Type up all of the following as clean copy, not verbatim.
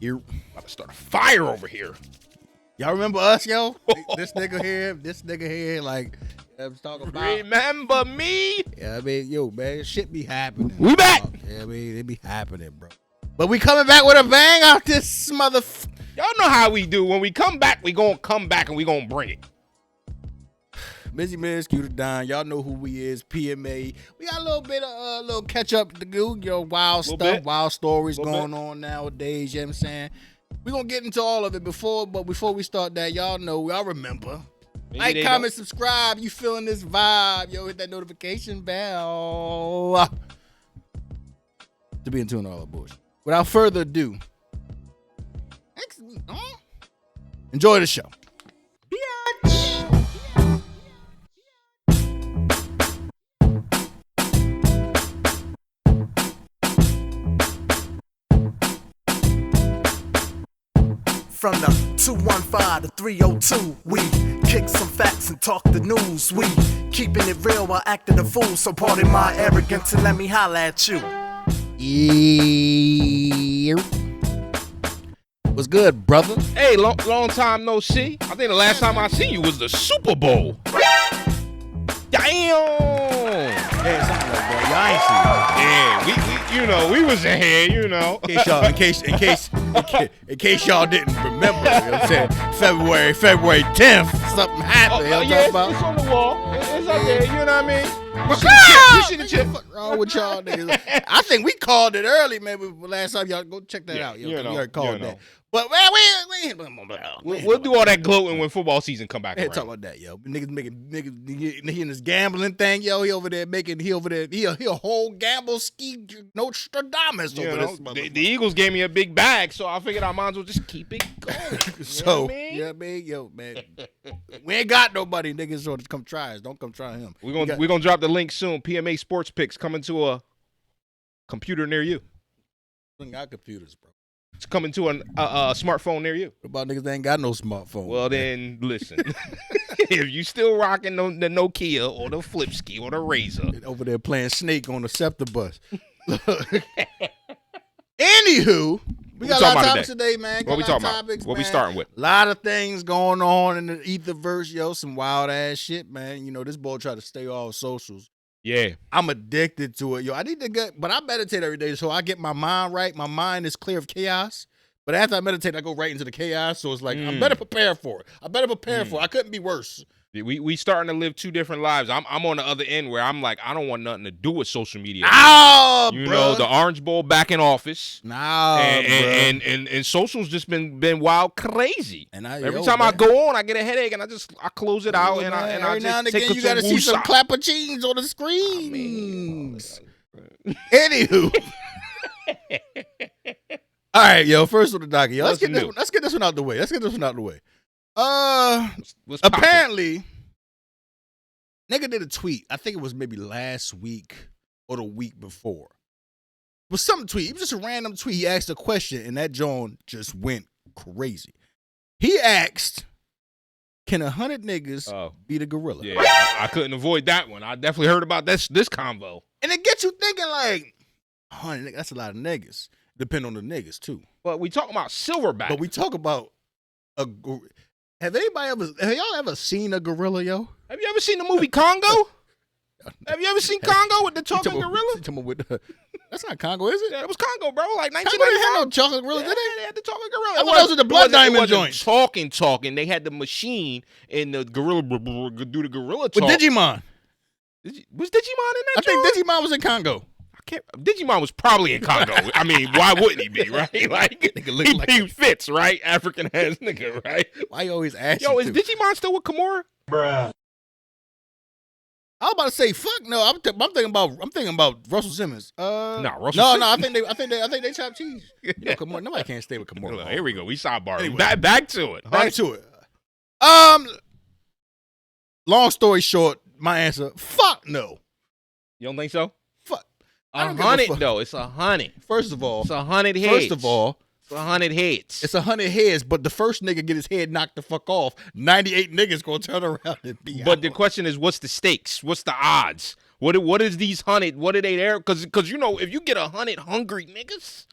You're about to start a fire over here. Y'all remember us, yo? This nigga here, like, I was talking about. Remember me? Yeah, I mean, yo, man, shit be happening. We back. Yeah, I mean, it be happening, bro. But we coming back with a bang out this Y'all know how we do. When we come back, we gonna come back and we gonna bring it. Busy Miz, Q to Don. Y'all know who we is. PMA. We got a little bit of little catch up to do. Wild stuff, wild stories going on nowadays. You know what I'm saying? We gonna get into all of it before we start that, y'all remember. Maybe like, comment, subscribe. You feeling this vibe? Yo, hit that notification bell to be in tune with all the bullshit. Without further ado, enjoy the show. From the 215 to 302, we kick some facts and talk the news. We keeping it real while acting a fool. So pardon my arrogance and let me holla at you. Yeah. What's good, brother? Hey, long time no see. I think the last time I seen you was the Super Bowl. Damn. Yeah, something like that. Y'all ain't seen it. Yeah, we was in here, In case y'all didn't remember, you know what I'm saying? February 10th, something happened. It's on the wall. It's up there, you know what I mean? You see the chip. What's wrong with y'all niggas? I think we called it early, man. Last time, y'all go check that out. You already called that. But man, we'll do all that gloating when football season come back. Talk about that, yo. Niggas he in this gambling thing, yo. He a whole gamble ski Nostradamus over this. The Eagles gave me a big bag, so I figured I might as well just keep it going. So yo, man, we ain't got nobody, niggas. So just come try us. Don't come try him. We're gonna drop the link soon. PMA Sports Picks coming to a computer near you. We got computers, bro. It's coming to a smartphone near you. What about niggas that ain't got no smartphone? Well, then, listen. If you still rocking the Nokia or the Flipski or the Razr. Over there playing Snake on the Scepter bus. Anywho, we got a lot of topics today, man. What we talking about? What we starting with? A lot of things going on in the etherverse, yo. Some wild ass shit, man. You know, this boy try to stay off socials. Yeah. I'm addicted to it, yo. I need to but I meditate every day, so I get my mind right. My mind is clear of chaos. But after I meditate, I go right into the chaos. So it's like, I'm better prepared for it. I couldn't be worse. We starting to live two different lives. I'm on the other end where I'm like, I don't want nothing to do with social media. You know, the Orange Bowl back in office. And social's just been wild crazy. And every time I go on, I get a headache, and I close it out, and I every now and just again take you gotta see some clappuccines on the screen. Anywho. All right, yo. First on the docket, yo. Let's get this one out the way. Apparently, nigga did a tweet. I think it was maybe last week or the week before. It was some tweet. It was just a random tweet. He asked a question, and that John just went crazy. He asked, "Can 100 niggas beat a gorilla?" Yeah, I couldn't avoid that one. I definitely heard about this convo. And it gets you thinking, like, 100 that's a lot of niggas. Depend on the niggas too. But we talking about silverback. But we talk about Have y'all ever seen a gorilla, yo? Have you ever seen the movie Congo? Have you ever seen Congo with the talking gorilla? That's not Congo, is it? Yeah, it was Congo, bro. Like 1995. Congo didn't have no talking gorilla, did they? They had the talking gorilla. I thought those were the blood diamond joints. Talking. They had the machine and the gorilla do the gorilla talk. With Digimon. Was Digimon in that? I think Digimon was in Congo. Digimon was probably in Congo. I mean, why wouldn't he be, right? Like, he fits, right? African ass nigga, right? Why you always ask? Yo, is Digimon still with Kimura? Bruh. I was about to say, fuck no. I'm thinking about Russell Simmons. Simmons. I think they chop cheese. You know, Kimura, nobody can't stay with Kimura. Here we go. We sidebar. Anyway, back to it. Back to it. Long story short, my answer: fuck no. You don't think so? 100 though. It's 100. First of all, it's 100 heads. First of all, it's 100 heads. It's 100 heads, but the first nigga get his head knocked the fuck off. 98 niggas gonna turn around and be out. But the question is, what's the stakes? What's the odds? What is these 100? What are they there? Because you know, if you get 100 hungry niggas,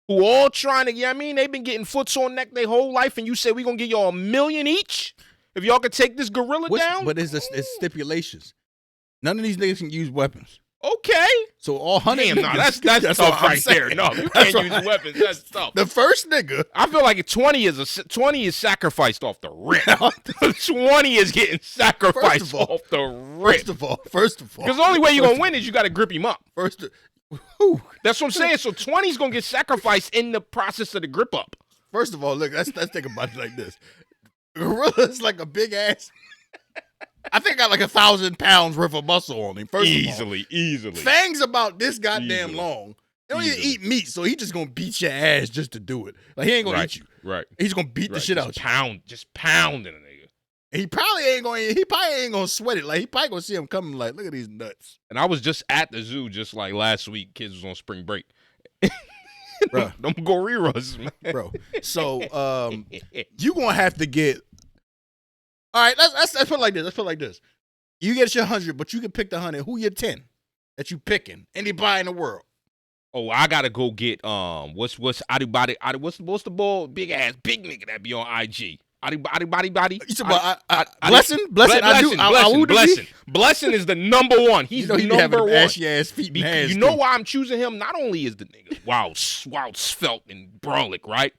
who all trying to, you know what I mean? They've been getting foots on neck their whole life, and you say we going to give y'all $1 million each if y'all can take this gorilla down? But it's stipulations. None of these niggas can use weapons. Okay. So all 100 Damn, niggas. No, that's tough right there. No, you can't use weapons. That's tough. The first nigga. I feel like 20 is sacrificed off the rip. 20 is getting sacrificed off the rip. First of all. Because the only way you're going to win is you got to grip him up. That's what I'm saying. So 20 is going to get sacrificed in the process of the grip up. First of all, look, let's think about it like this. Gorilla is like a big ass. I think I got like 1,000 pounds worth of muscle on him. Easily. Fangs about this goddamn long. He don't even eat meat, so he just gonna beat your ass just to do it. Like he ain't gonna eat you. Right. He's gonna beat the shit out you. Just pounding a nigga. And he probably ain't gonna sweat it. Like he probably gonna see him coming. Like, look at these nuts. And I was just at the zoo just like last week. Kids was on spring break. Bro, them gorillas, man. Bro. So you gonna have to get. All right, let's put it like this. Let's put it like this. You get your 100, but you can pick the 100. Who your 10 that you picking? Anybody in the world? Oh, I gotta go get what's the ball big nigga that be on IG? Body. You talking about Blessing? Blessing is the number one. He's the number one. Ashy ass feet. You know why I'm choosing him? Not only is the nigga wild, svelte and brolic, right?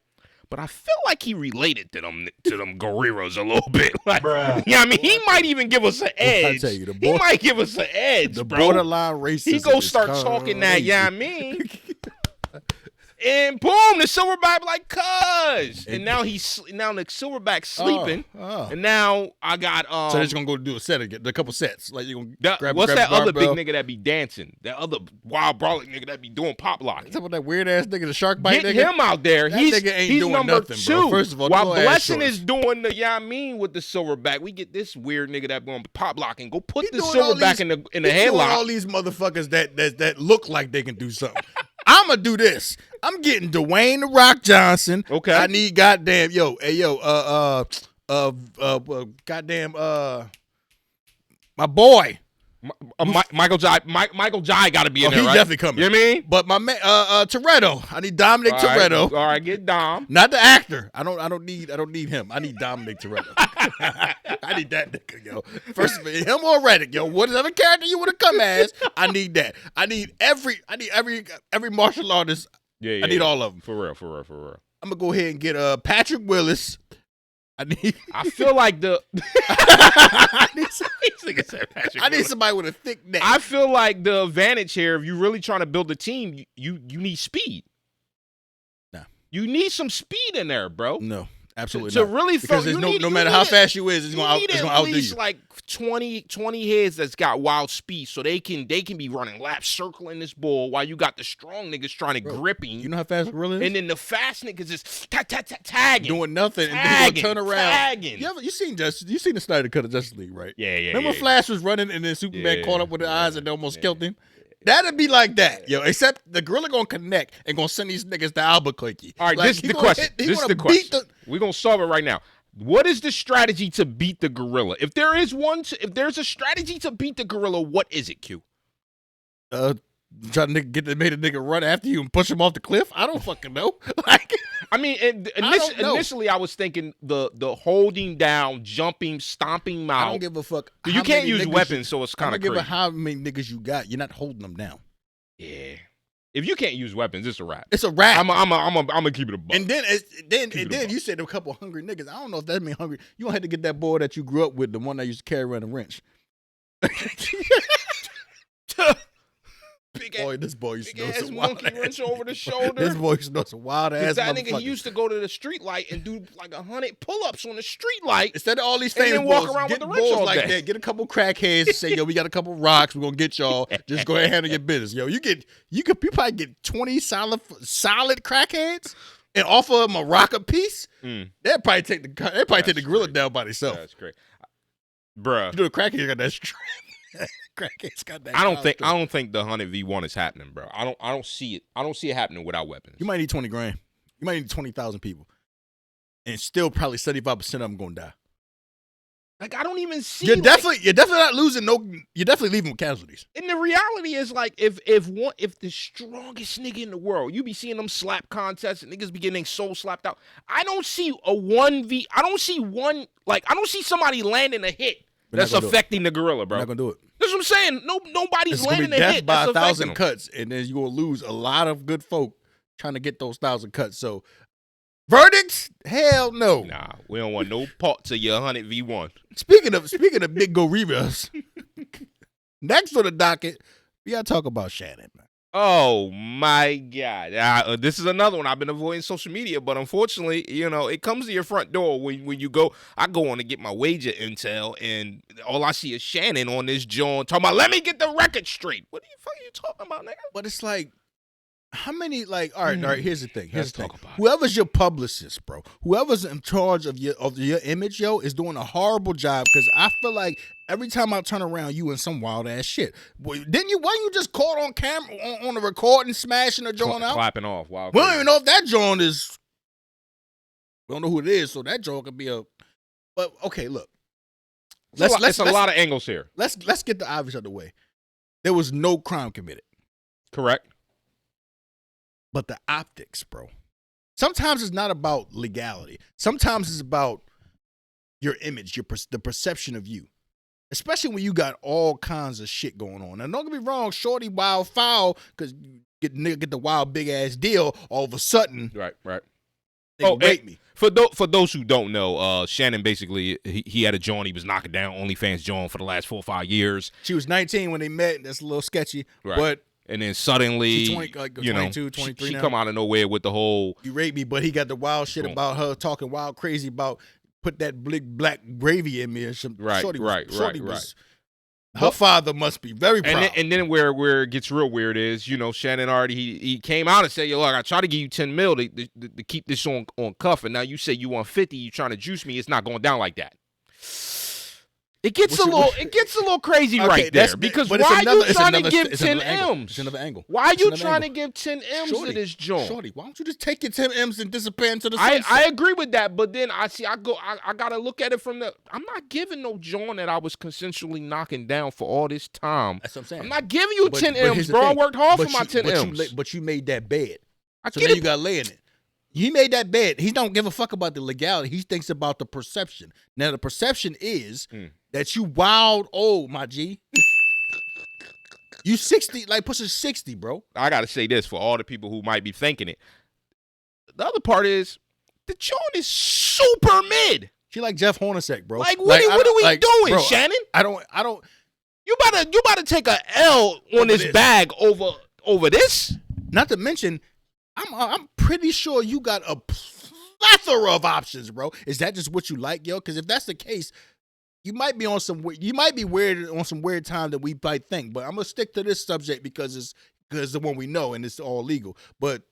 But I feel like he related to them gorillas a little bit. Like, yeah, I mean, he might even give us an edge. I tell you, he might give us an edge, the bro. Borderline racist. He go start talking that, yeah, I mean. And boom, the silverback like, cuz. And now the silverback's sleeping. And now I got So they're just gonna go do a set again, a couple sets. Like you gonna grab what's grab that other barbell. big nigga that be dancing? That other wild brolic nigga that be doing pop lock. Talking about that weird ass nigga, the shark bite Get nigga. him out there. That he's nigga ain't he's doing number nothing, 2. bro. First of all, while Blessing is doing the I mean with the silverback, we get this weird nigga that going pop lock and go put the silverback in the headlock. All these motherfuckers that look like they can do something. I'm gonna do this. I'm getting Dwayne The Rock Johnson. Okay. I need goddamn my boy. Michael Jai got to be in there, He's right? definitely coming. You know what I mean? But my man, Toretto. I need Dominic Toretto. All right, get Dom. Not the actor. I don't need him. I need Dominic Toretto. I need that nigga, yo. First of all, him or Reddick, yo. Whatever character you want to come as, I need that. I need every martial artist. Yeah, I need all of them. For real. I'm gonna go ahead and get Patrick Willis. I feel like I need somebody with a thick neck. I feel like the advantage here, if you're really trying to build a team, you need speed. Nah. You need some speed in there, bro. No, absolutely to not. really because no matter how fast you is, it's gonna outdo you. At least like 20 heads that's got wild speed, so they can be running laps, circling this ball while you got the strong niggas trying to grip him. You know how fast Gorilla is? And then the fast niggas is tagging, doing nothing, and then they turn around. Tagging. You seen the Snyder Cut of Justice League, right? Yeah. Remember Flash was running and then Superman caught up with the eyes and they almost killed him? That'd be like that, yo. Except the Gorilla gonna connect and gonna send these niggas to Albuquerque. All right, this is the question. We're gonna solve it right now. What is the strategy to beat the gorilla? If there's a strategy to beat the gorilla, what is it, Q? Trying to make the nigga run after you and push him off the cliff? I don't fucking know. Initially I was thinking the holding down, jumping, stomping him out. I don't give a fuck. You can't use weapons, so it's kind of crazy. I don't give a how many niggas you got. You're not holding them down. Yeah. If you can't use weapons, it's a wrap. It's a wrap. I'm gonna keep it a buck. And then you said a couple hungry niggas. I don't know if that means hungry. You gonna have to get that boy that you grew up with, the one that used to carry around a wrench. This boy used to know some wild monkey wrench over the shoulder. This boy used to know some wild ass. That nigga used to go to the street light and do like 100 pull-ups on the street light. Instead of all these famous walk around with the wrench all like day. that, get a couple crackheads and say, yo, we got a couple rocks, we're gonna get y'all. Just go ahead and handle your business. Yo, you probably get 20 solid crackheads and offer them a rock a piece. They'd probably take the gorilla down by themselves. That's great. Bruh. You know the crackheads got that strength. Crackheads got that. I don't think the 100v1 is happening, bro. I don't see it. I don't see it happening without weapons. You might need 20 grand. You might need 20,000 people. And still probably 75% of them gonna die. Like, I don't even see. You're definitely not losing. You're definitely leaving with casualties. And the reality is, like, if the strongest nigga in the world, you be seeing them slap contests and niggas be getting soul slapped out. I don't see a 1v. I don't see one. Like, I don't see somebody landing a hit that's affecting the gorilla, bro. We're not gonna do it. That's what I'm saying. Nobody's landing a hit by that's 1,000 cuts, and then you're gonna lose a lot of good folk trying to get those 1,000 cuts. So, verdicts? Hell no. Nah, we don't want no parts of your 100v1. Speaking of big gorillas, next on the docket, we gotta talk about Shannon, man. Oh my God! This is another one. I've been avoiding social media, but unfortunately, it comes to your front door when you go. I go on to get my wager intel, and all I see is Shannon on this joint talking about, "Let me get the record straight." What the fuck are you talking about, nigga? But it's like, how many? Like, all right. Here's the thing. Talk about it. Whoever's your publicist, bro, whoever's in charge of your image, yo, is doing a horrible job. Because I feel like every time I turn around, you in some wild ass shit. Boy, why you just caught on camera on the recording, smashing the joint out, clapping off? Wow. We don't even know if that joint is. We don't know who it is, so that joint could be a. But okay, look. It's a lot of angles here. Let's get the obvious out of the way. There was no crime committed. Correct. But the optics, bro. Sometimes it's not about legality. Sometimes it's about your image, the perception of you. Especially when you got all kinds of shit going on. Now, don't get me wrong, shorty wild foul, because nigga get the wild big ass deal, all of a sudden. Right. Nigga rape me. For those who don't know, Shannon basically, he had a joint he was knocking down, OnlyFans joint for the last 4 or 5 years. She was 19 when they met. That's a little sketchy. Right. But and then suddenly, 22, 23 she now. come out of nowhere with the whole, you raped me, but he got the wild shit about her talking wild crazy about put that big black gravy in me or some. Right. Her father must be very proud. And then where it gets real weird is, Shannon already he came out and said, "Yo, look, I try to give you 10 mil to keep this on cuff, and now you say you want 50, you trying to juice me. It's not going down like that." It gets a little crazy right there, because why are you trying to give 10 M's? It's another angle. Why are you trying to give 10 M's to this joint? Shorty, why don't you just take your 10 M's and disappear into the sunset? I agree with that, but then I gotta look at it from I'm not giving no joint that I was consensually knocking down for all this time. That's what I'm saying. I'm not giving you 10 M's, bro. I worked hard for my 10 M's. But you made that bed. So then you got to lay in it. He made that bed. He don't give a fuck about the legality. He thinks about the perception. Now, the perception is that you wild old, my G. You 60, like pushing 60, bro. I got to say this for all the people who might be thinking it. The other part is, the joint is super mid. She like Jeff Hornacek, bro. Like, what are we doing, bro, Shannon? I don't. You about to take a L on this bag over this? Not to mention, I'm pretty sure you got a plethora of options, bro. Is that just what you like, yo? Because if that's the case, you might be on weird on some weird time that we might think. But I'm gonna stick to this subject because it's the one we know and it's all legal. But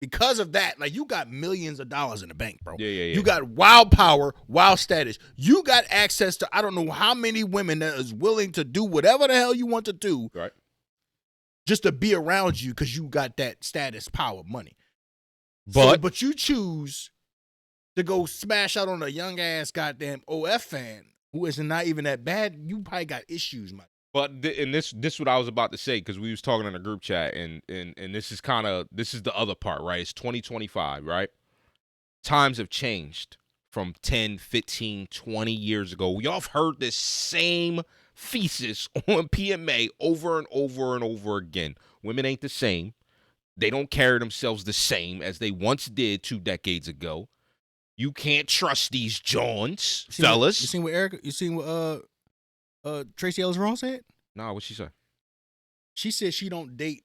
because of that, like, you got millions of dollars in the bank, bro. Yeah. You got wild power, wild status. You got access to I don't know how many women that is willing to do whatever the hell you want to do. Right. Just to be around you because you got that status, power, money. But you choose to go smash out on a young ass goddamn OF fan who is not even that bad. You probably got issues, man. But and this is what I was about to say, because we was talking in a group chat, and this is the other part, right? It's 2025, right? Times have changed from 10, 15, 20 years ago. Y'all have heard this same thesis on PMA over and over and over again. Women ain't the same. They don't carry themselves the same as they once did 2 decades ago. You can't trust these Johns, fellas. You seen what Tracy Ellis Ross said? Nah, what she say? She said she don't date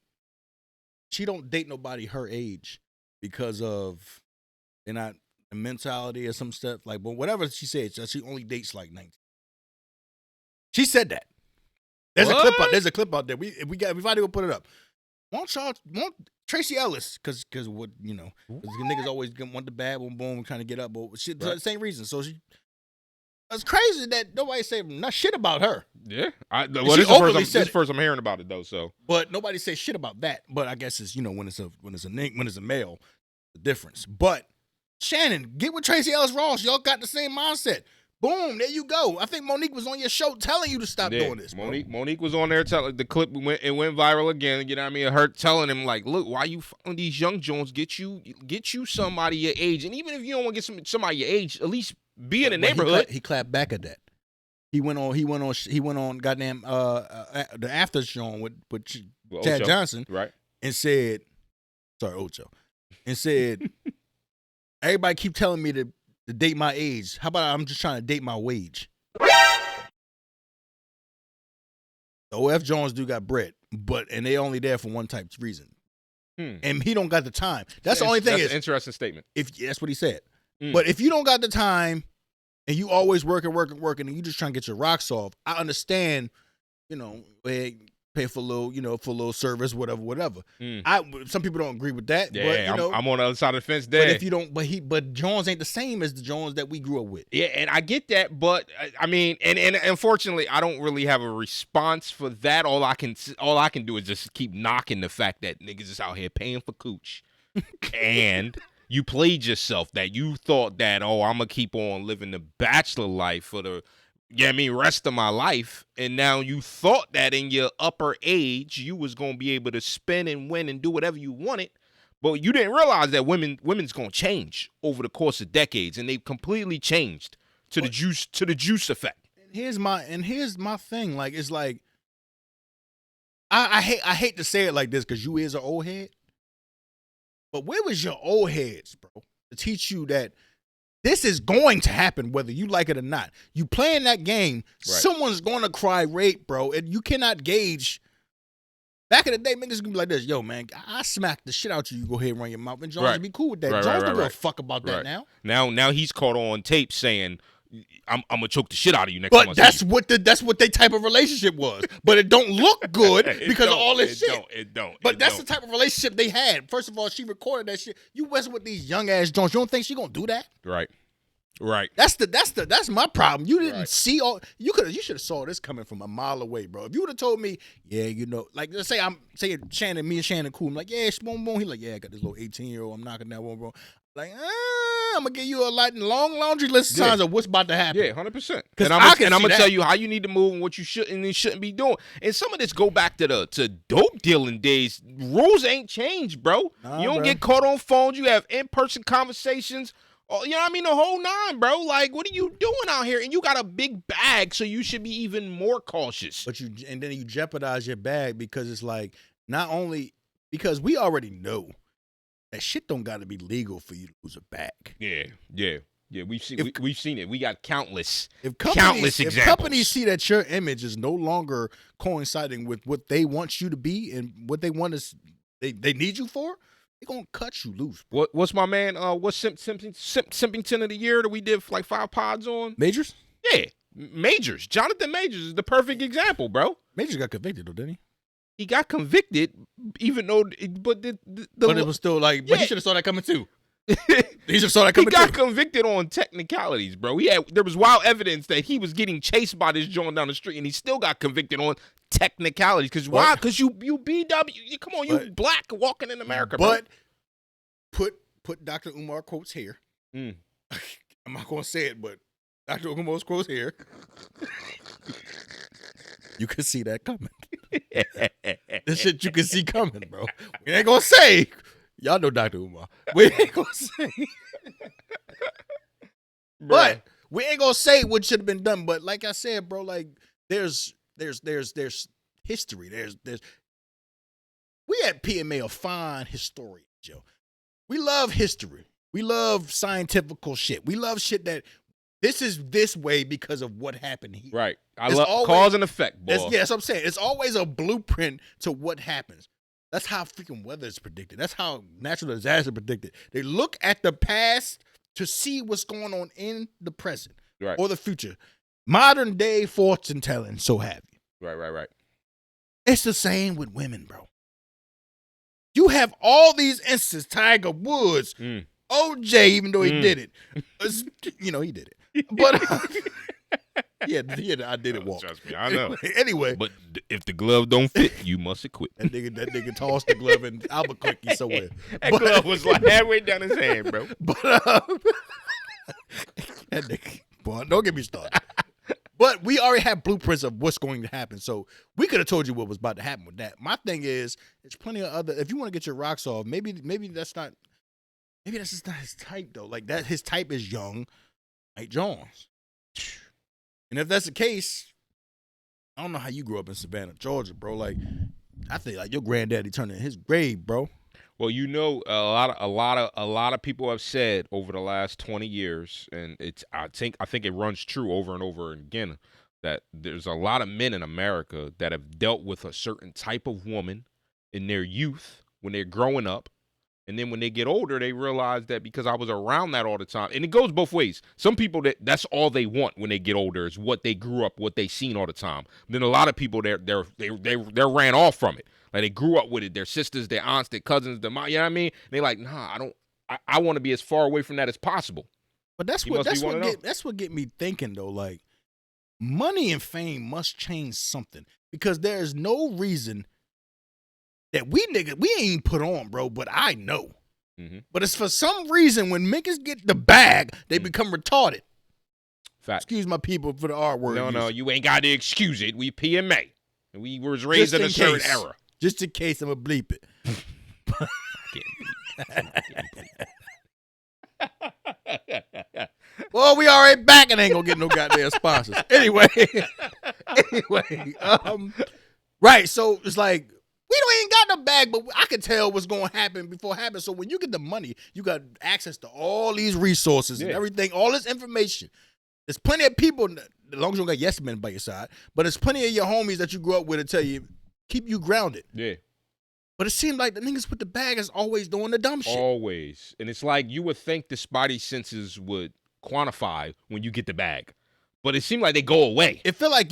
nobody her age because of they're not the mentality or some stuff, like, but whatever she said, she only dates like 19. She said that. There's a clip out there. If we finally will put it up. Won't Tracy Ellis, because what because niggas always want the bad one, boom, trying to get up, but shit, right. The same reason. So it's crazy that nobody say not shit about her. Yeah, this is first I'm hearing about it though. So, but nobody say shit about that. But I guess it's when it's a male, the difference. But Shannon, get with Tracy Ellis Ross. Y'all got the same mindset. Boom, there you go. I think Monique was on your show telling you to stop doing this. Monique was on there telling the clip went viral again. You know what I mean? Her telling him like, look, why you fucking these young Jones? Get you somebody your age, and even if you don't want to get somebody your age, at least be in the neighborhood. He clapped back at that. He went on. Goddamn, the after show with Chad Johnson, right? And said, sorry, Ocho, and said, everybody keep telling me to date my age. How about I'm just trying to date my wage? The OF Jones do got bread, and they only there for one type of reason. And he don't got the time. That's the only thing. That's an interesting statement. That's what he said. But if you don't got the time and you always working, and you just trying to get your rocks off, I understand, pay for a little service, whatever. Some people don't agree with that. Yeah, but, I'm on the other side of the fence there. But if you don't, but Jones ain't the same as the Jones that we grew up with. Yeah, and I get that, but I mean, and unfortunately, I don't really have a response for that. All I can do is just keep knocking the fact that niggas is out here paying for cooch, and you played yourself that you thought that I'm gonna keep on living the bachelor life for the rest of my life, and now you thought that in your upper age you was gonna be able to spin and win and do whatever you wanted, but you didn't realize that women's gonna change over the course of decades, and they've completely changed to the juice effect. And here's my thing, like it's like I hate to say it like this because you is an old head, but where was your old heads, bro, to teach you that this is going to happen whether you like it or not? You playing that game, right. Someone's going to cry rape, bro, and you cannot gauge. Back in the day, niggas gonna be like this, yo, man, I smack the shit out you go ahead and run your mouth, and Jones would be cool with that. Jones don't give a fuck about that now. Now he's caught on tape saying, I'm gonna choke the shit out of you next time I see you. But that's what their type of relationship was. But it don't look good because of all this shit. It don't. But that's the type of relationship they had. First of all, she recorded that shit. You messing with these young ass Jones. You don't think she gonna do that? Right. That's my problem. You didn't see all. You should have saw this coming from a mile away, bro. If you would have told me, like let's say me and Shannon cool. I'm like, yeah, boom, boom. He like, yeah, I got this little 18-year-old. I'm knocking that one, bro. Like, I'm gonna give you a long laundry list of signs of what's about to happen. Yeah, 100%. And I'm gonna tell you how you need to move and what you shouldn't and shouldn't be doing. And some of this go back to dope dealing days. Rules ain't changed, bro. You don't get caught on phones. You have in-person conversations. Oh, you know what I mean? The whole nine, bro. Like, what are you doing out here? And you got a big bag, so you should be even more cautious. And then you jeopardize your bag because it's like, not only because we already know that shit don't got to be legal for you to lose a bag. Yeah. We've seen it. We got countless If examples. companies see that your image is no longer coinciding with what they want you to be and what they want to, they need you for, they're gonna cut you loose. What's my man? What's Simpington of the year that we did like 5 pods on? Majors? Yeah, Majors. Jonathan Majors is the perfect example, bro. Majors got convicted though, didn't he? He got convicted, even though, but it was still like, but he should have saw that coming too. He got convicted on technicalities, bro. There was wild evidence that he was getting chased by this joint down the street, and he still got convicted on technicalities. Because why? Because you BW. Come on, you black walking in America, bro. But put Dr. Umar quotes here. I'm not gonna say it, but Dr. Umar's quotes here. You can see that coming. This shit you can see coming, bro. We ain't gonna say. Y'all know Dr. Umar. We ain't gonna say. But we ain't gonna say what should have been done. But like I said, bro, like there's history. We at PMA are fine historians, yo. We love history. We love scientific shit. We love shit that this is this way because of what happened here. Right. I love cause and effect, boy. That's what I'm saying. It's always a blueprint to what happens. That's how freaking weather is predicted. That's how natural disaster is predicted. They look at the past to see what's going on in the present or the future. Modern day fortune telling, so have you. Right. It's the same with women, bro. You have all these instances, Tiger Woods, OJ, even though he did it. He did it. But I did it walk. Trust me, I know. Anyway. But if the glove don't fit, you must acquit. That nigga tossed the glove in Albuquerque somewhere. That glove was like halfway down his hand, bro. But that nigga, Bond. Don't get me started. But we already have blueprints of what's going to happen. So we could have told you what was about to happen with that. My thing is, there's plenty of other. If you want to get your rocks off, maybe that's not. Maybe that's just not his type though. Like that, his type is young, Mike Jones. And if that's the case, I don't know how you grew up in Savannah, Georgia, bro. Like, I think like your granddaddy turned in his grave, bro. Well, you know, a lot of people have said over the last 20 years, and I think it runs true over and over again, that there's a lot of men in America that have dealt with a certain type of woman in their youth when they're growing up, and then when they get older, they realize that because I was around that all the time, and it goes both ways. Some people that's all they want when they get older is what they grew up, what they seen all the time. Then a lot of people they ran off from it. Like they grew up with it, their sisters, their aunts, their cousins, their mom, you know what I mean? They like, nah, I want to be as far away from that as possible. But that's what get me thinking though. Like, money and fame must change something because there is no reason that we ain't put on, bro. But I know. Mm-hmm. But it's for some reason when niggas get the bag, they become retarded. Fact. Excuse my people for the R word. No, you ain't got to excuse it. We PMA. And we was raised in a certain era. Just in case I'm going to bleep it. Well, we already back and ain't going to get no goddamn sponsors. Anyway. Right, so it's like, we ain't got no bag, but I can tell what's going to happen before it happens. So when you get the money, you got access to all these resources and everything, all this information. There's plenty of people, as long as you don't got yes men by your side, but there's plenty of your homies that you grew up with to tell you, keep you grounded. Yeah. But it seemed like the niggas with the bag is always doing the dumb shit. Always. And it's like you would think the spidey senses would quantify when you get the bag. But it seemed like they go away. It feel like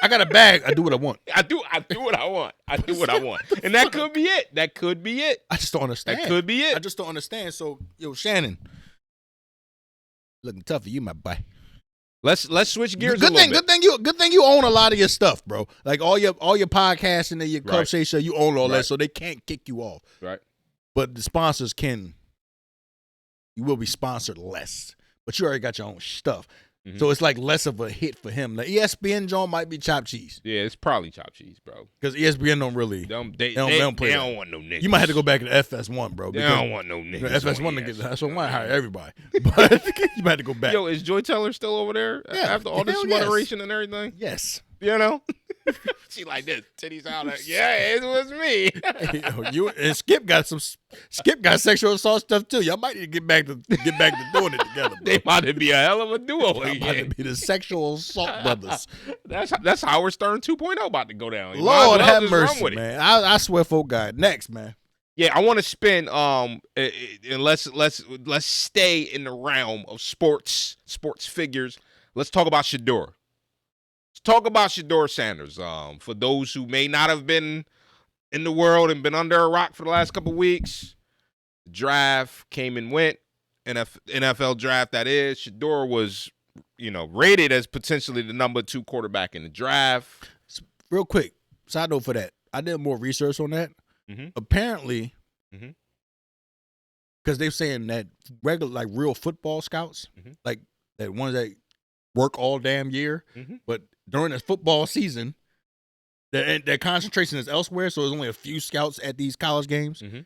I got a bag, I do what I want. I do what I want. I do what I want. And that could be it. That could be it. I just don't understand. That could be it. I just don't understand. So, yo, Shannon, looking tough for you, my boy. Let's switch gears a little bit. Good thing you own a lot of your stuff, bro. Like all your podcasts and your Club Shay show, you own all that, so they can't kick you off. Right. But the sponsors can. You will be sponsored less, but you already got your own stuff. Mm-hmm. So it's like less of a hit for him. The ESPN joint might be chopped cheese. Yeah, it's probably chopped cheese, bro. Because ESPN don't really. They don't want no niggas. You might have to go back to FS1, bro. They don't want no niggas. FS1 to get that. So I might hire everybody. But you might have to go back. Yo, is Joy Teller still over there? Yeah. After all this moderation and everything? Yes. You know? She like this, titties out. Yeah, it was me. Hey, you and Skip got sexual assault stuff too. Y'all might need to get back to doing it together. Bro. They might be a hell of a duo. They might be the sexual assault brothers. That's Howard Stern 2.0 about to go down. Lord have mercy, man. I swear for God. Next, man. Yeah, I want to spend and let's stay in the realm of sports figures. Let's talk about Shedeur. Talk about Shedeur Sanders. For those who may not have been in the world and been under a rock for the last couple of weeks, the draft came and went. NFL draft, that is. Shedeur was, rated as potentially the number 2 quarterback in the draft. Real quick, side note for that. I did more research on that. Mm-hmm. Apparently, because they're saying that regular, like real football scouts, like that ones that work all damn year, but during the football season, their concentration is elsewhere, so there's only a few scouts at these college games. Mm-hmm.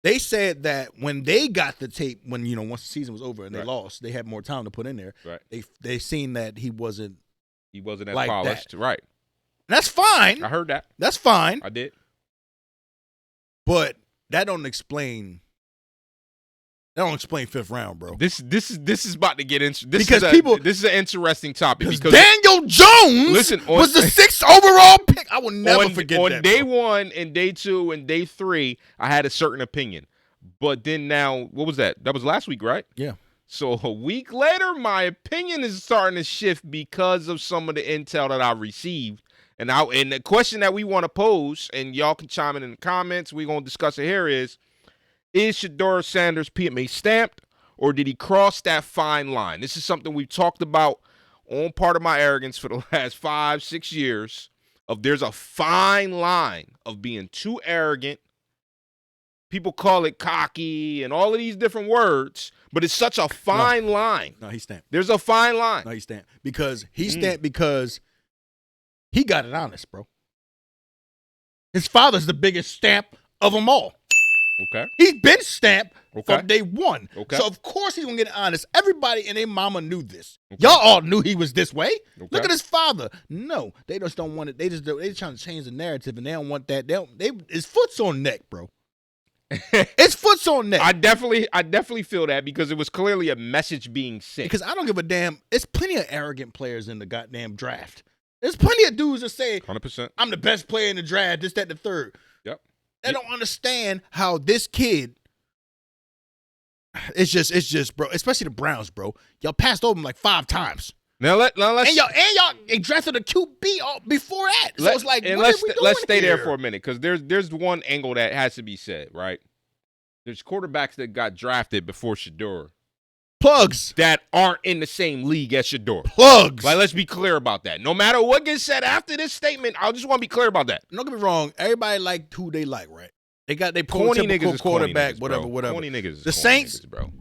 They said that when they got the tape, when once the season was over and they lost, they had more time to put in there. Right. They seen that he wasn't as like polished. That. Right. And that's fine. I heard that. That's fine. I did. But that don't explain. That don't explain 5th round, bro. This is about to get interesting. This is an interesting topic because Daniel Jones was the 6th overall pick. I will never forget that. On day 1 and day 2 and day 3, I had a certain opinion. But then now, what was that? That was last week, right? Yeah. So a week later, my opinion is starting to shift because of some of the intel that I received. And the question that we want to pose, and y'all can chime in the comments, we're going to discuss it here, is Shedeur Sanders PMA stamped, or did he cross that fine line? This is something we've talked about on Part of My Arrogance for the last 5-6 years, of there's a fine line of being too arrogant People call it cocky and all of these different words, but it's such a fine line. No, he stamped. There's a fine line. No, he stamped because because he got it honest, bro. His father's the biggest stamp of them all. Okay. He's been stamped from day one. Okay. So, of course, he's going to get honest. Everybody and their mama knew this. Okay. Y'all all knew he was this way. Okay. Look at his father. No, they just don't want it. They just trying to change the narrative, and they don't want that. His foot's on neck, bro. His foot's on neck. I definitely feel that because it was clearly a message being sent. Because I don't give a damn. There's plenty of arrogant players in the goddamn draft. There's plenty of dudes that say, 100%. I'm the best player in the draft, this, that, the third. Yep. They don't understand how this kid, it's just, bro, especially the Browns, bro. Y'all passed over him like 5 times. Now let's and y'all drafted a QB before that. So it's like, let's stay there for a minute because there's one angle that has to be said, right? There's quarterbacks that got drafted before Shedeur. Plugs that aren't in the same league as Shedeur. Plugs. Like, let's be clear about that. No matter what gets said after this statement, I just want to be clear about that. Don't get me wrong. Everybody like who they like, right? They got their prototypical quarterback, whatever. 20 niggas. The Saints, niggas, bro.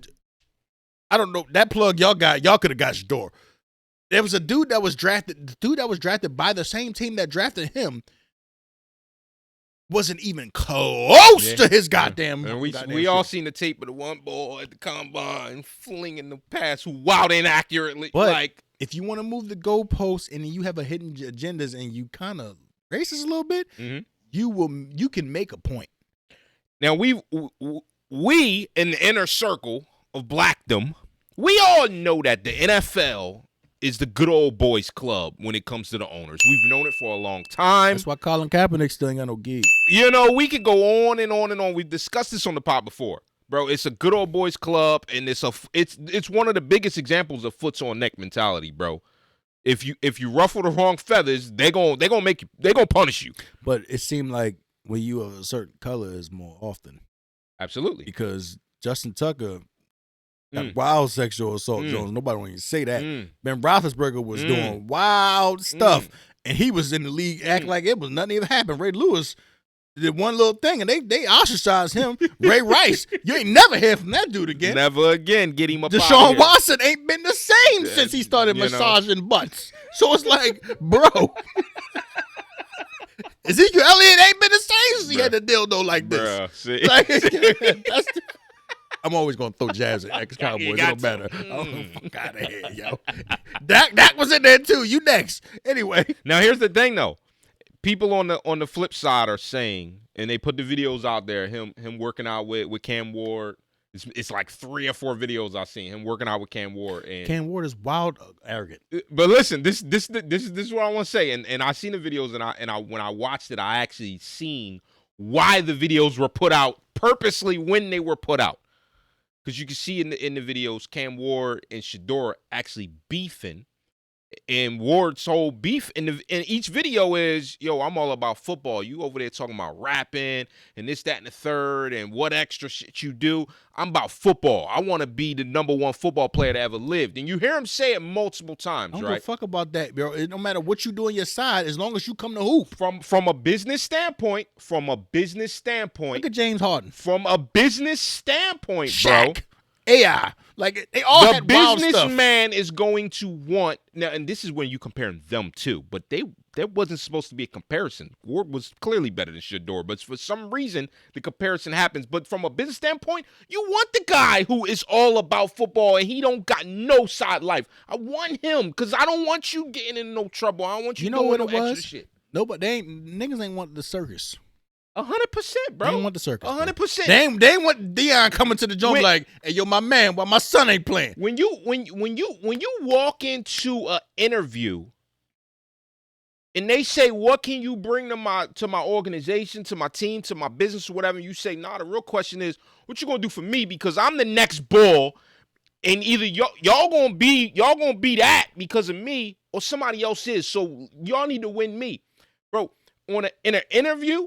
I don't know that plug y'all could have got Shedeur. There was a dude that was drafted. The dude that was drafted by the same team that drafted him wasn't even close to his goddamn. And we all seen the tape of the one ball at the combine flinging the pass wild inaccurately. But like, if you want to move the goalposts and you have a hidden agendas and you kind of racist a little bit, you can make a point. Now we in the inner circle of blackdom, we all know that the NFL is the good old boys club when it comes to the owners. We've known it for a long time. That's why Colin Kaepernick still ain't got no gig. You know, we could go on and on and on. We've discussed this on the pod before. Bro, it's a good old boys club, and it's one of the biggest examples of foot's on neck mentality, bro. If you ruffle the wrong feathers, they gonna punish you. But it seemed like when you are a certain color is more often. Absolutely. Because Justin Tucker got wild sexual assault, Jones. Nobody won't even say that. Ben Roethlisberger was doing wild stuff, and he was in the league acting like it was nothing even happened. Ray Lewis did one little thing, and they ostracized him. Ray Rice, you ain't never hear from that dude again. Never again. Get him up. Deshaun Watson ain't been the same since he started massaging butts. So it's like, bro. Ezekiel Elliott ain't been the same since he had a dildo like this. See? Like, I'm always gonna throw jabs at ex-Cowboys. It don't matter. Oh, fuck out of here, yo. Dak was in there too. You next. Anyway. Now here's the thing though. People on the flip side are saying, and they put the videos out there, him working out with Cam Ward. It's like 3 or 4 videos I've seen him working out with Cam Ward. And Cam Ward is wild, arrogant. But listen, this is what I want to say. And I seen the videos, and I when I watched it, I actually seen why the videos were put out purposely when they were put out. Because you can see in the videos, Cam Ward and Shedeur actually beefing. And Ward's whole beef in each video is, yo, I'm all about football. You over there talking about rapping and this, that, and the third and what extra shit you do. I'm about football. I want to be the #1 football player that ever lived. And you hear him say it multiple times, I don't right? give a fuck about that, bro. No matter what you do on your side, as long as you come to hoop. From a business standpoint. Look at James Harden. From a business standpoint, Shaq, bro. AI. Like, they all had wild stuff. The businessman is going to want now, and this is when you compare them too. But there wasn't supposed to be a comparison. Ward was clearly better than Shedeur, but for some reason the comparison happens. But from a business standpoint, you want the guy who is all about football and he don't got no side life. I want him because I don't want you getting in no trouble. I don't want you doing no extra shit. No, but niggas ain't want the circus. 100%, bro. They ain't want the circus. 100%. They ain't want Deion coming to the joint like, hey, yo, my man, why my son ain't playing? When you walk into an interview and they say, what can you bring to my organization, to my team, to my business or whatever, you say, nah, the real question is, what you gonna do for me? Because I'm the next bull, and either y'all gonna be that because of me or somebody else is. So y'all need to win me. Bro, in an interview,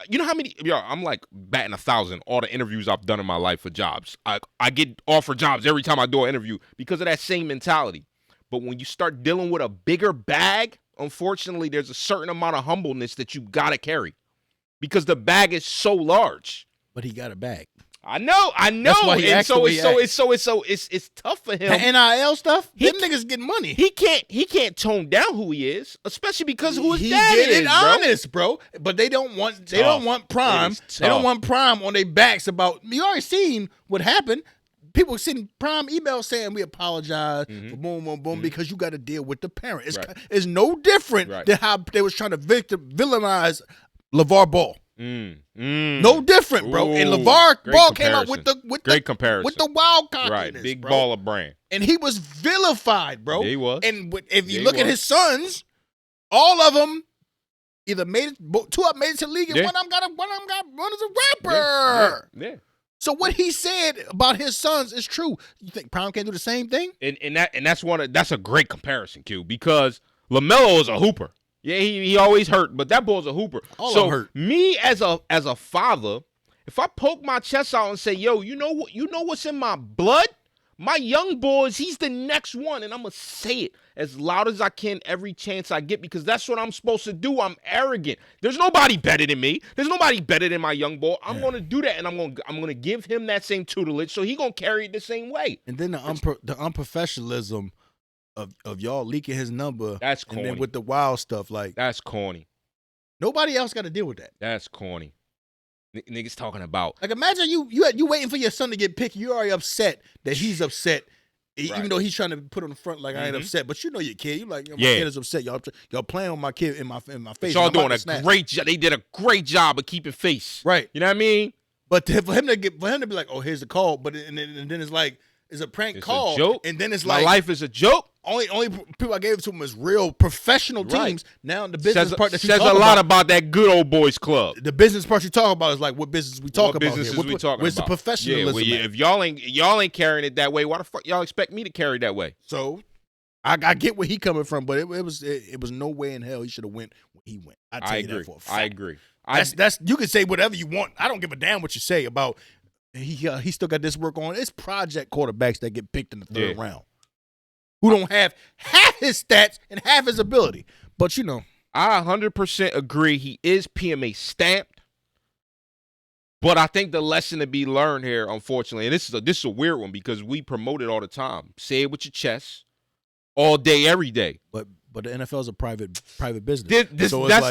you know how many, I'm like batting 1,000, all the interviews I've done in my life for jobs. I get offered jobs every time I do an interview because of that same mentality. But when you start dealing with a bigger bag, unfortunately, there's a certain amount of humbleness that you got to carry because the bag is so large. But he got it back. I know. That's why he and so it's tough for him. The NIL stuff, them niggas getting money. He can't tone down who he is, especially because of who his dad is. He is, get it honest, bro. But they don't want Prime. They don't want Prime on their backs about. You already seen what happened. People sending Prime emails saying we apologize for boom, boom, boom because you got to deal with the parent. It's no different than how they was trying to villainize LeVar Ball. No different, bro. And LeVar Ball came out with the wild cockiness, right? Big baller brand, and he was vilified, bro. Yeah, he was. And if you look at his sons, all of them either made it. Two of them made it to the league, and one is a rapper. Yeah. So what he said about his sons is true. You think Prime can't do the same thing? And that's a great comparison, Q, because LaMelo is a hooper. Yeah, he always hurt, but that boy's a hooper. So hurt. Me as a father, if I poke my chest out and say, yo, you know what's in my blood? My young boys, he's the next one, and I'm going to say it as loud as I can every chance I get because that's what I'm supposed to do. I'm arrogant. There's nobody better than me. There's nobody better than my young boy. I'm going to do that, and I'm going to give him that same tutelage so he going to carry it the same way. And then the unprofessionalism of y'all leaking his number. That's corny. And then with the wild stuff, like. That's corny. Nobody else got to deal with that. That's corny. Niggas talking about. Like, imagine you waiting for your son to get picked. You're already upset that he's upset, even though he's trying to put on the front like I ain't upset. But you know your kid. You like, my kid is upset. Y'all playing with my kid in my face. Y'all doing a great job. They did a great job of keeping face. Right. You know what I mean? But for him to be like, oh, here's the call. But and then it's like it's a prank call. A joke. And then it's my like life is a joke. Only people I gave it to them was real professional teams. Right. Now the business part that you says talk a lot about that good old boys club. The business part you talk about is like what business we talk about here. Where's the professionalism? Yeah, if y'all ain't carrying it that way, why the fuck y'all expect me to carry it that way? So I get where he coming from, but it was no way in hell he should have went where he went. I agree. That for a fact. I agree. That's you can say whatever you want. I don't give a damn what you say about he still got this work on. It's project quarterbacks that get picked in the third round, who don't have half his stats and half his ability. But you know, I 100% agree. He is PMA stamped, but I think the lesson to be learned here, unfortunately, and this is a weird one because we promote it all the time. Say it with your chest, all day, every day. But the NFL is a private business.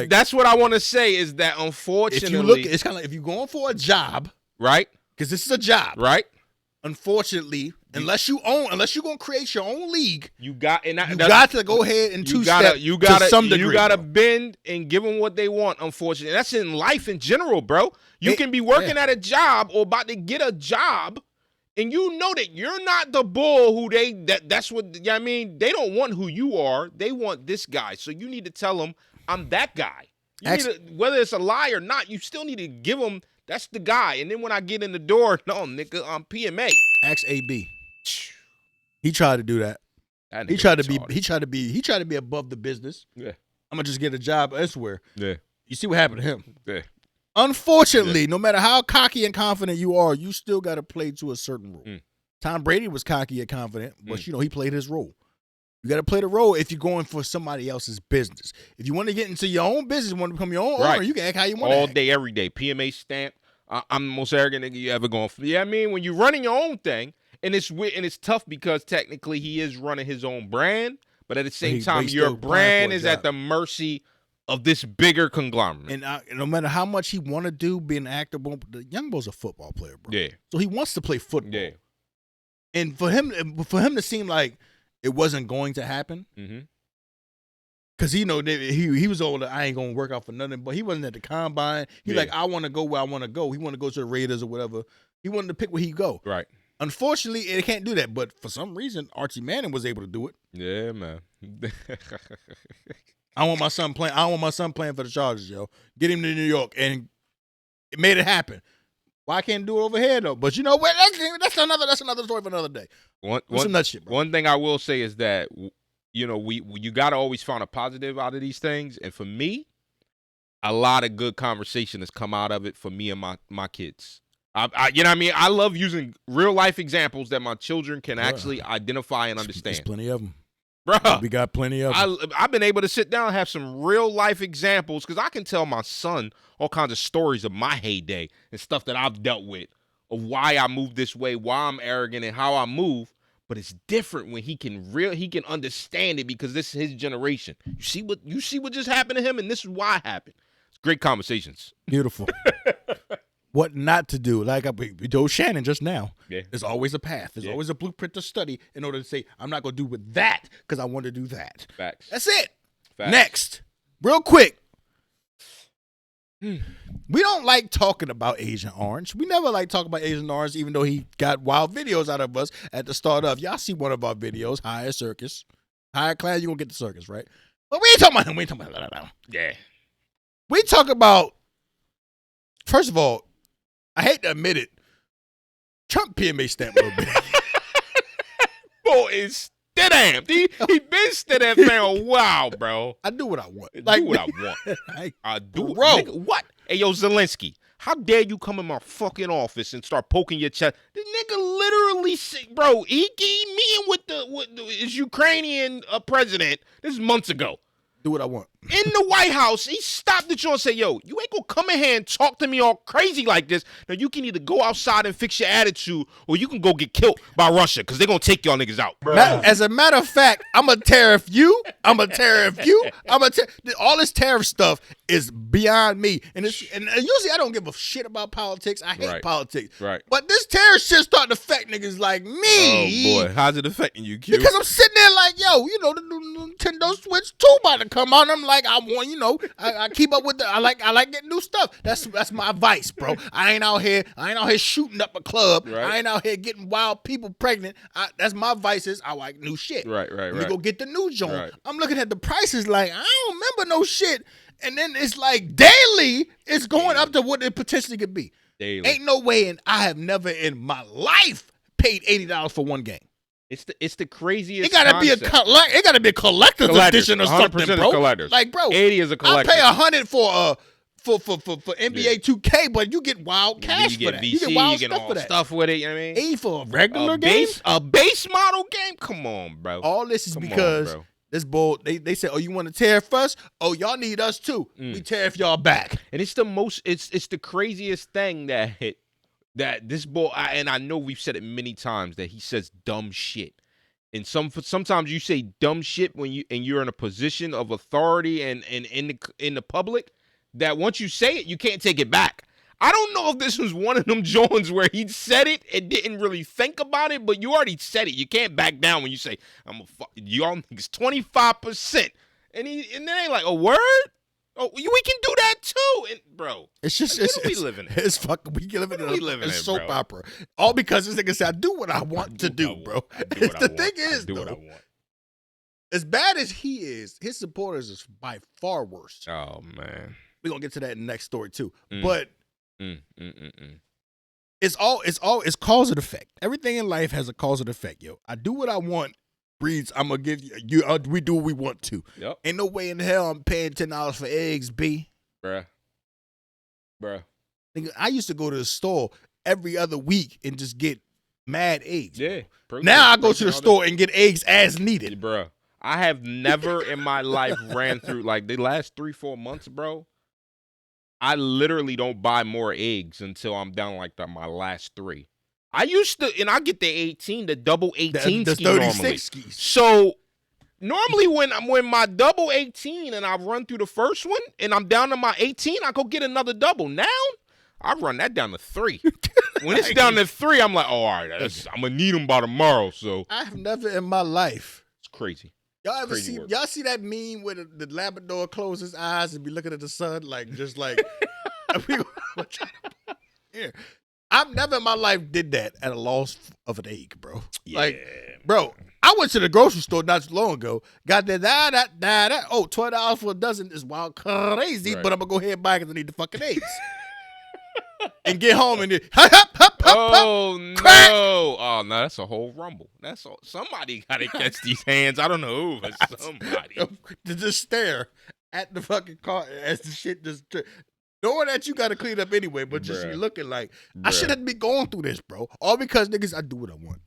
That's what I want to say is that unfortunately, if you look, it's kind of like if you're going for a job, right? Because this is a job, right? Unfortunately, unless you're gonna create your own league, you got to go ahead and two-step to some degree. You gotta bend and give them what they want. Unfortunately, that's in life in general, bro. You can be working at a job or about to get a job, and you know that you're not the bull who that's what you know what I mean. They don't want who you are. They want this guy. So you need to tell them, I'm that guy. Whether it's a lie or not, you still need to give them. That's the guy. And then when I get in the door, no, nigga, I'm PMA. Ask AB. He tried to do that. He tried to be above the business. Yeah. I'm gonna just get a job elsewhere. Yeah. You see what happened to him? Yeah. Unfortunately, no matter how cocky and confident you are, you still gotta play to a certain role. Tom Brady was cocky and confident, but he played his role. You got to play the role if you're going for somebody else's business. If you want to get into your own business, want to become your own owner, you can act how you want to all act. day, every day. PMA stamp. I'm the most arrogant nigga you ever going for. Yeah, I mean, when you're running your own thing, and it's tough because technically he is running his own brand, but at the same time, your brand is at the mercy of this bigger conglomerate. And no matter how much he want to do, be an actor, the young boy's a football player, bro. Yeah. So he wants to play football. Yeah. And for him to seem like it wasn't going to happen, because he was older. I ain't gonna work out for nothing. But he wasn't at the combine. He like, I want to go where I want to go. He want to go to the Raiders or whatever. He wanted to pick where he go. Right. Unfortunately, it can't do that. But for some reason, Archie Manning was able to do it. Yeah, man. I want my son playing. I want my son playing for the Chargers, yo. Get him to New York, and it made it happen. Why can't do it over here though? But you know what? That's another story for another day. Some nut shit, bro. One thing I will say is that you got to always find a positive out of these things, and for me, a lot of good conversation has come out of it for me and my kids. You know what I mean? I love using real life examples that my children can actually identify and understand. There's plenty of them. Bruh. We got plenty of them. I've been able to sit down and have some real life examples because I can tell my son all kinds of stories of my heyday and stuff that I've dealt with of why I move this way, why I'm arrogant and how I move. But it's different when he can understand it because this is his generation. You see what just happened to him, and this is why it happened. It's great conversations. Beautiful. What not to do, like we told Shannon just now. Yeah. There's always a path. There's always a blueprint to study in order to say, I'm not going to do with that because I want to do that. Facts. That's it. Facts. Next, real quick. We don't like talking about Agent Orange. We never like talking about Agent Orange, even though he got wild videos out of us at the start of. Y'all see one of our videos, Higher Circus. Higher Class, you're going to get the circus, right? But we ain't talking about him. We ain't talking about that. Yeah. We talk about, first of all, I hate to admit it, Trump PMA stamp a little bit. Boy is stidammed. He been stidammed for a while, bro. I do what I want. I do what I want. I do. Bro. Nigga, what? Hey, yo, Zelensky, how dare you come in my fucking office and start poking your chest? The nigga literally said, bro, he meeting with his Ukrainian president. This is months ago. Do what I want. In the White House, he stopped at you and said, yo, you ain't gonna come in here and talk to me all crazy like this. Now, you can either go outside and fix your attitude, or you can go get killed by Russia, because they're gonna take y'all niggas out. As a matter of fact, I'm going to tariff you. I'm going to tariff you. All this tariff stuff is beyond me. And usually I don't give a shit about politics. I hate politics. Right. But this tariff shit starting to affect niggas like me. Oh, boy. How's it affecting you, Q? Because I'm sitting there like, yo, the new Nintendo Switch 2 about to come out. I'm like, I want, I keep up with I like getting new stuff. That's my vice, bro. I ain't out here shooting up a club. Right. I ain't out here getting wild people pregnant. That's my vices. I like new shit. Right. Let me go get the new joint. Right. I'm looking at the prices like, I don't remember no shit. And then it's like daily, it's going up to what it potentially could be. Daily. Ain't no way, and I have never in my life paid $80 for one game. It's the craziest. It gotta be a collector's edition or something, bro. Collectors. Like, bro, 80 is a collector. I pay $100 for NBA 2K, but you get wild cash for that. VC, you get wild you stuff all for that. stuff with it. You know what I mean? 80 for a regular game. A base model game. Come on, bro. All this is because this bull. They said, "Oh, you want to tariff us? Oh, y'all need us too. We tariff y'all back." And it's the most. It's the craziest thing that this bull. And I know we've said it many times that he says dumb shit. And sometimes you say dumb shit when you're in a position of authority and in the public, that once you say it, you can't take it back. I don't know if this was one of them joints where he said it and didn't really think about it, but you already said it. You can't back down when you say, y'all niggas 25%. And then ain't like, a word? Oh, we can do that too. And bro, it's just we living in? It's fucking we living in a soap bro? opera. All because this nigga said, I do what I want to do, bro. The thing is, though, as bad as he is, his supporters is by far worse. Oh man. We're gonna get to that in the next story too. But it's cause and effect. Everything in life has a cause and effect, yo. I do what I want. Breeds, I'm gonna give you. We do what we want to. Yep. Ain't no way in hell I'm paying $10 for eggs, B. Bruh. Nigga, I used to go to the store every other week and just get mad eggs. Yeah. Now I go to the store and get eggs as needed. Bruh. I have never in my life ran through like the last 3-4 months, bro. I literally don't buy more eggs until I'm down like my last 3. I used to, and I get the double 18 the ski 36 normally. skis. So normally when my double 18 and I run through the first one and I'm down to my 18, I go get another double. Now I run that down to 3. When it's down to 3, I'm like, oh, all right, I'm gonna need them by tomorrow. So I have never in my life. It's crazy. Y'all ever see? Y'all see that meme where the Labrador closes his eyes and be looking at the sun just like. Here. I've never in my life did that at a loss of an egg, bro. Yeah. Like, bro, I went to the grocery store not too long ago, got that. Oh, $12 for a dozen is wild crazy, but I'm going to go ahead and buy it because I need the fucking eggs. And get home and then, no. Crack. Oh, no, that's a whole rumble. That's all. Somebody got to catch these hands. I don't know who, but somebody. To just stare at the fucking car as the shit just... Knowing that you got to clean up anyway, but just you looking like, I shouldn't be going through this, bro. All because, niggas, I do what I want.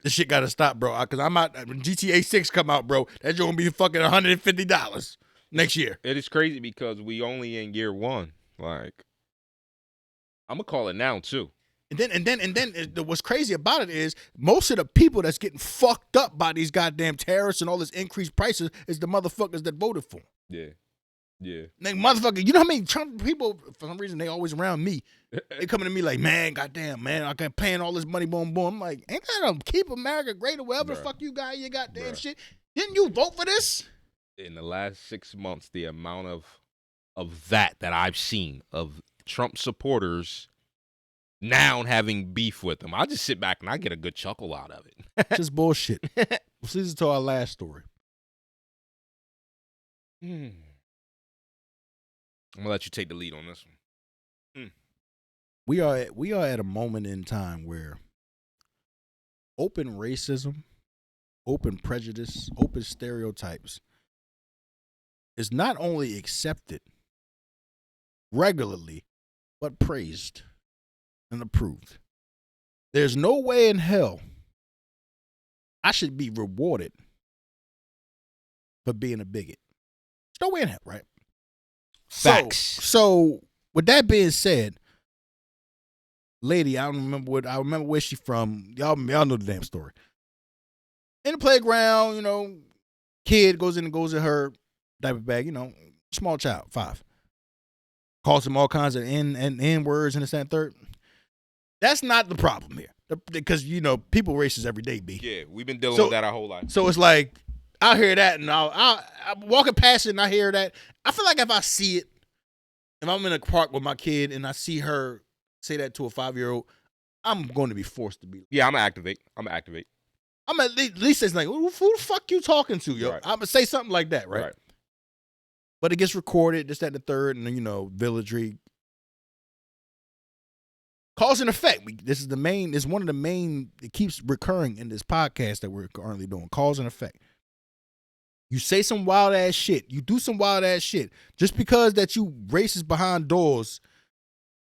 This shit gotta stop, bro. Because I'm out when GTA 6 come out, bro. That's gonna be fucking $150 next year. It is crazy because we only in year 1. Like, I'm gonna call it now too. And then what's crazy about it is most of the people that's getting fucked up by these goddamn tariffs and all this increased prices is the motherfuckers that voted for him. Yeah. Yeah. Like, motherfucker, you know how many Trump people, for some reason, they always around me. They coming to me like, man, goddamn, man, I can't paying all this money, boom, boom. I'm like, ain't that a keep America great or whatever the fuck you got your goddamn shit? Didn't you vote for this? In the last 6 months, the amount of that I've seen of Trump supporters now having beef with them, I just sit back and I get a good chuckle out of it. Just bullshit. Let's listen to our last story. I'm gonna let you take the lead on this one. We are at a moment in time where open racism, open prejudice, open stereotypes is not only accepted regularly, but praised and approved. There's no way in hell I should be rewarded for being a bigot. There's no way in hell, right? Facts. So with that being said, lady, I remember where she from. Y'all know the damn story. In the playground, kid goes in her diaper bag, small child, 5. Calls him all kinds of N words and this and third. That's not the problem here. Because, people racist every day, B. Yeah, we've been dealing with that our whole life. So it's like, I hear that and I'm walking past it and I hear that. I feel like if I see it, if I'm in a park with my kid and I see her say that to a 5-year-old, I'm going to be forced to be. Yeah, I'm going to activate. I'm at least it's like, who the fuck you talking to, yo? Right. I'm going to say something like that, right? But it gets recorded, this, that, and the third, and villagry. Cause and effect. This is one of the main, it keeps recurring in this podcast that we're currently doing. Cause and effect. You say some wild ass shit. You do some wild ass shit. Just because that you racist behind doors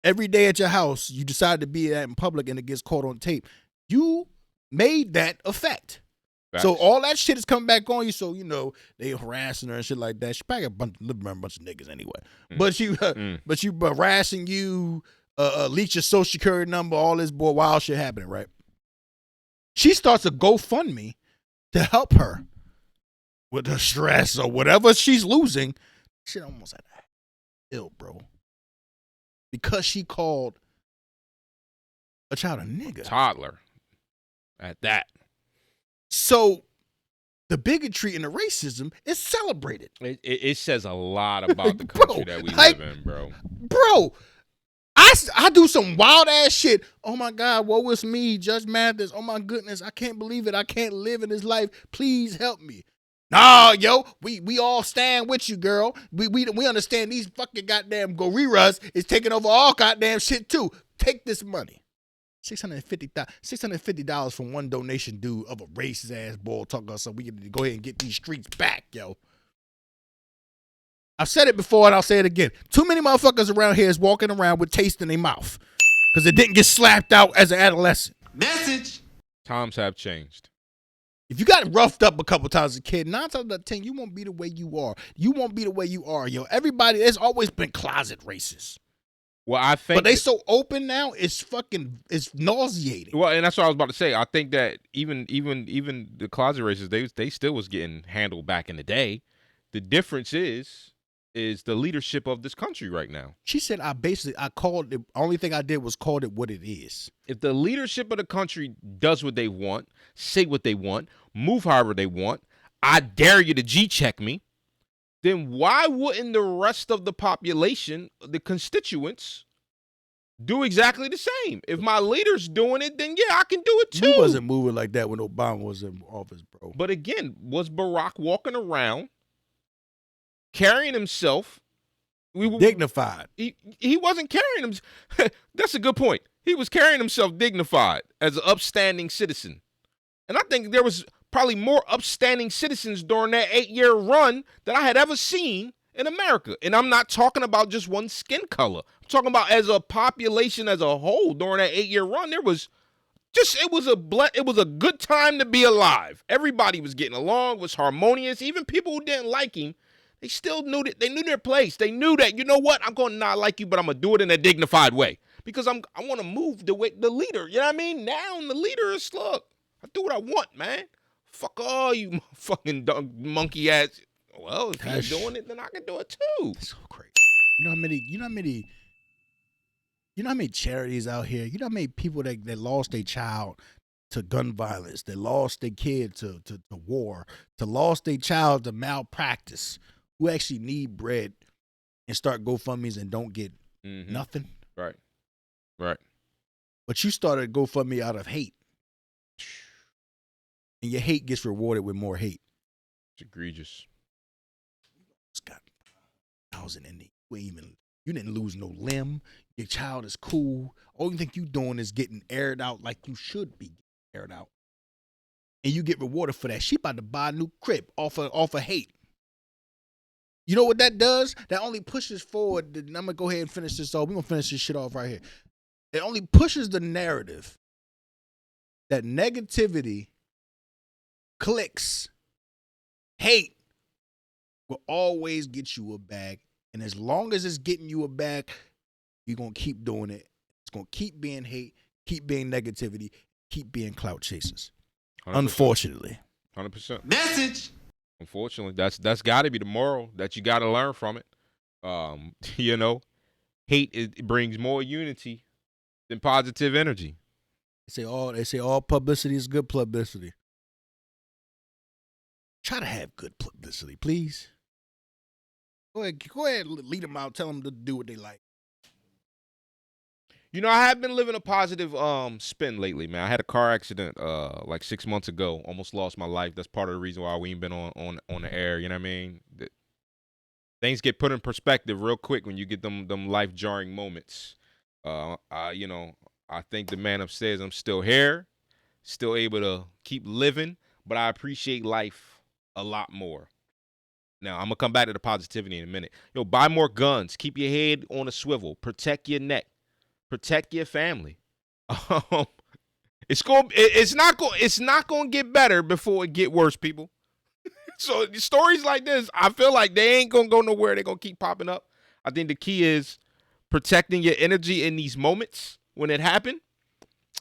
every day at your house, you decide to be that in public and it gets caught on tape. You made that effect. Facts. So all that shit is coming back on you. So, they harassing her and shit like that. She probably a bunch of niggas anyway. But you harassing you, leak your social security number, all this wild shit happening, right? She starts a GoFundMe to help her with her stress or whatever she's losing. Shit almost had ill, bro. Because she called a child a nigga. Toddler. At that. So the bigotry and the racism is celebrated. It says a lot about the country that we live in, bro. Bro, I do some wild ass shit. Oh my God, woe is me. Judge Mathis. Oh my goodness, I can't believe it. I can't live in this life. Please help me. Nah, yo, we all stand with you, girl. We understand these fucking goddamn gorillas is taking over all goddamn shit too. Take this money. $650 from one donation dude of a racist ass bull talking so we can go ahead and get these streets back, yo. I've said it before and I'll say it again. Too many motherfuckers around here is walking around with taste in their mouth because it didn't get slapped out as an adolescent. Message. Times have changed. If you got roughed up a couple times as a kid, 9 times out of 10, you won't be the way you are. You won't be the way you are, yo. Everybody, there's always been closet racist. Well, I think, but they so open now, it's nauseating. Well, and that's what I was about to say. I think that even the closet racists, they still was getting handled back in the day. The difference is the leadership of this country right now. She said, I called it, only thing I did was called it what it is. If the leadership of the country does what they want, say what they want, move however they want, I dare you to G-check me, then why wouldn't the rest of the population, the constituents, do exactly the same? If my leader's doing it, then yeah, I can do it too. You wasn't moving like that when Obama was in office, bro. But again, was Barack walking around carrying himself dignified? He wasn't carrying himself. That's a good point. He was carrying himself dignified as an upstanding citizen. And I think there was probably more upstanding citizens during that 8-year run that I had ever seen in America. And I'm not talking about just one skin color. I'm talking about as a population as a whole during that 8-year run, there was it was a good time to be alive. Everybody was getting along, was harmonious. Even people who didn't like him, they still knew that they knew their place. They knew that, you know what, I'm going to not like you, but I'm going to do it in a dignified way because I want to move the leader. You know what I mean? Now the leader is look. I do what I want, man. Fuck all you fucking monkey ass. Well, if you're doing it, then I can do it too. So crazy. You know how many charities out here? You know how many people that lost their child to gun violence, that lost their kid to war, to lost their child to malpractice, who actually need bread and start GoFundMes and don't get nothing? Right. But you started GoFundMe out of hate. And your hate gets rewarded with more hate. It's egregious. It's got 1,000 in it. You didn't lose no limb. Your child is cool. All you think you doing is getting aired out like you should be aired out. And you get rewarded for that. She about to buy a new crib off of hate. You know what that does? That only pushes forward. I'm going to go ahead and finish this off. We're going to finish this shit off right here. It only pushes the narrative that negativity, clicks, hate will always get you a bag. And as long as it's getting you a bag, you're going to keep doing it. It's going to keep being hate, keep being negativity, keep being clout chasers. 100%. Unfortunately. 100%. Message. Unfortunately, that's got to be the moral that you got to learn from it. You know, hate it brings more unity than positive energy. They say all publicity is good publicity. Try to have good publicity, please. Go ahead, lead them out. Tell them to do what they like. You know, I have been living a positive spin lately, man. I had a car accident like 6 months ago. Almost lost my life. That's part of the reason why we ain't been on the air. You know what I mean? Things get put in perspective real quick when you get them life jarring moments. You know, I think the man upstairs, I'm still here, still able to keep living, but I appreciate life a lot more. Now, I'm going to come back to the positivity in a minute. Yo, buy more guns. Keep your head on a swivel. Protect your neck. Protect your family. It's not going to get better before it get worse, people. So stories like this, I feel like they ain't going to go nowhere. They're going to keep popping up. I think the key is protecting your energy in these moments when it happened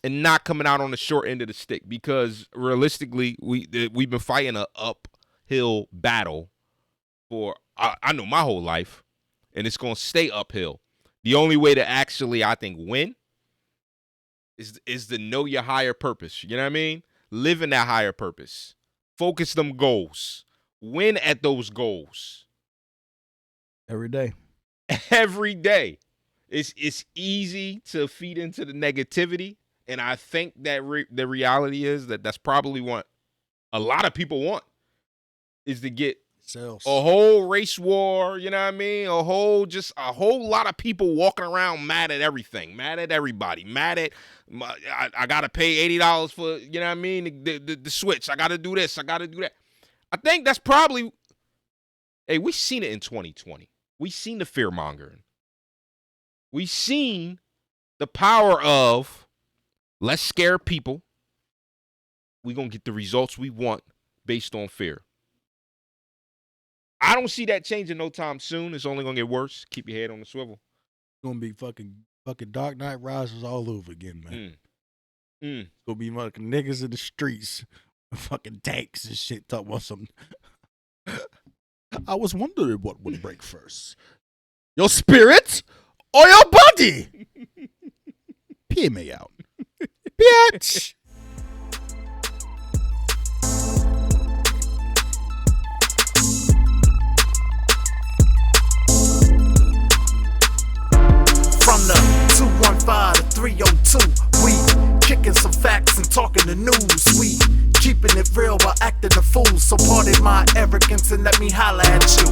and not coming out on the short end of the stick, because realistically, we've been fighting an uphill battle for I know my whole life, and it's going to stay uphill. The only way to actually, I think, win is to know your higher purpose. You know what I mean? Live in that higher purpose. Focus them goals. Win at those goals. Every day. Every day. It's easy to feed into the negativity, and I think that the reality is that's probably what a lot of people want, is to get Sales. A whole race war, you know what I mean? A whole lot of people walking around mad at everything, mad at everybody, mad at, I got to pay $80 for, you know what I mean, the switch. I got to do this. I got to do that. I think that's probably, hey, we seen it in 2020. We seen the fear mongering. We seen the power of, let's scare people. We're going to get the results we want based on fear. I don't see that changing no time soon. It's only going to get worse. Keep your head on the swivel. It's going to be fucking Dark Knight Rises all over again, man. It's going to be fucking niggas in the streets, fucking tanks and shit, talking about something. I was wondering what would break first. Your spirit or your body? PMA out. Bitch. From the 215 to 302, we kicking some facts and talking the news. We keeping it real while acting a fool. So pardon my arrogance and let me holla at you.